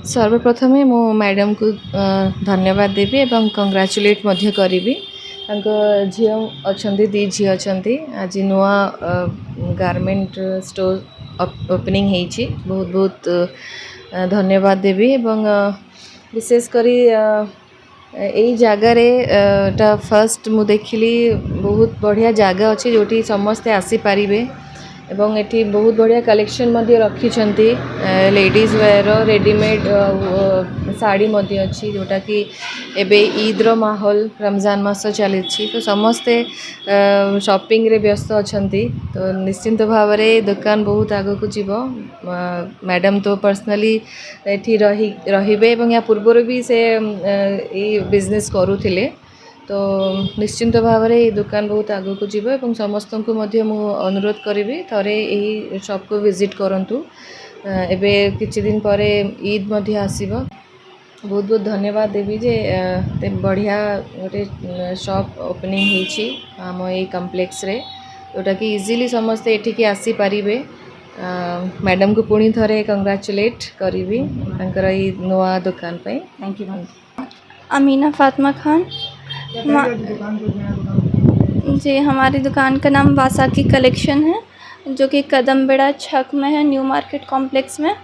सर्वप्रथम मु मैडम को धन्यवाद देवी एवं कंग्रेचुलेट मध्य करी झी अच्छा दी झी अच्छा आज नुआ गारमेंट स्टोर ओपनिंग होती बहुत बहुत धन्यवाद देवी एवं विशेषकर यही जगार फर्स्ट मु देखिली बहुत बढ़िया जगह अच्छी जोटी समस्ते आसीपारे एवं एटी बहुत बढ़िया कलेक्शन मध्य रखी लेडीज वेयर रेडीमेड साड़ी मध्य अच्छी जोटा कि एबे ईद रो माहौल रमजान मास चली तो समस्ते शॉपिंग रे व्यस्त अच्छा तो निश्चिंत भाव में दुकान बहुत आग को जीव मैडम तो पर्सनली एठी रहिबे एवं या पूर्वर भी से बिजनेस करुथिले तो निश्चिंत भाव में ये दुकान बहुत आग को जीव एवं समस्त को मध्य मु अनुरोध करी थरे यही शॉप को विजिट करंतु एबे किछि दिन पर ईद मध्य आसीबो बहुत बहुत धन्यवाद देवी जे ते बढ़िया गोटे शॉप ओपनिंग होईछि आम ये कॉम्प्लेक्स रे जोटा कि इजीली समस्ते एठिकी आसी पारिबे मैडम को पुणी थरे कंग्रेचुलेट करी तांकर ई नवा दुकान पे थैंक यू। अमीना फातिमा खान जी, हमारी दुकान का नाम वासाकी कलेक्शन है जो कि कदमबेड़ा छक में है, न्यू मार्केट कॉम्प्लेक्स में।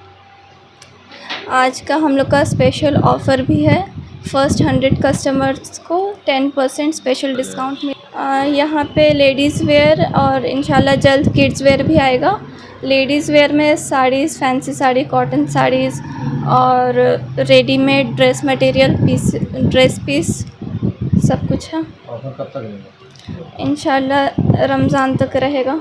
आज का हम लोग का स्पेशल ऑफ़र भी है, फर्स्ट 100 कस्टमर्स को 10% स्पेशल डिस्काउंट यहाँ पे लेडीज़ वेयर और इंशाल्लाह जल्द किड्स वेयर भी आएगा। लेडीज़ वेयर में साड़ीज़, फैंसी साड़ी, कॉटन साड़ीज़ और readymade dress material piece, dress piece सब कुछ है। ऑफर कब तक रहेगा? इंशाल्लाह रमज़ान तक रहेगा।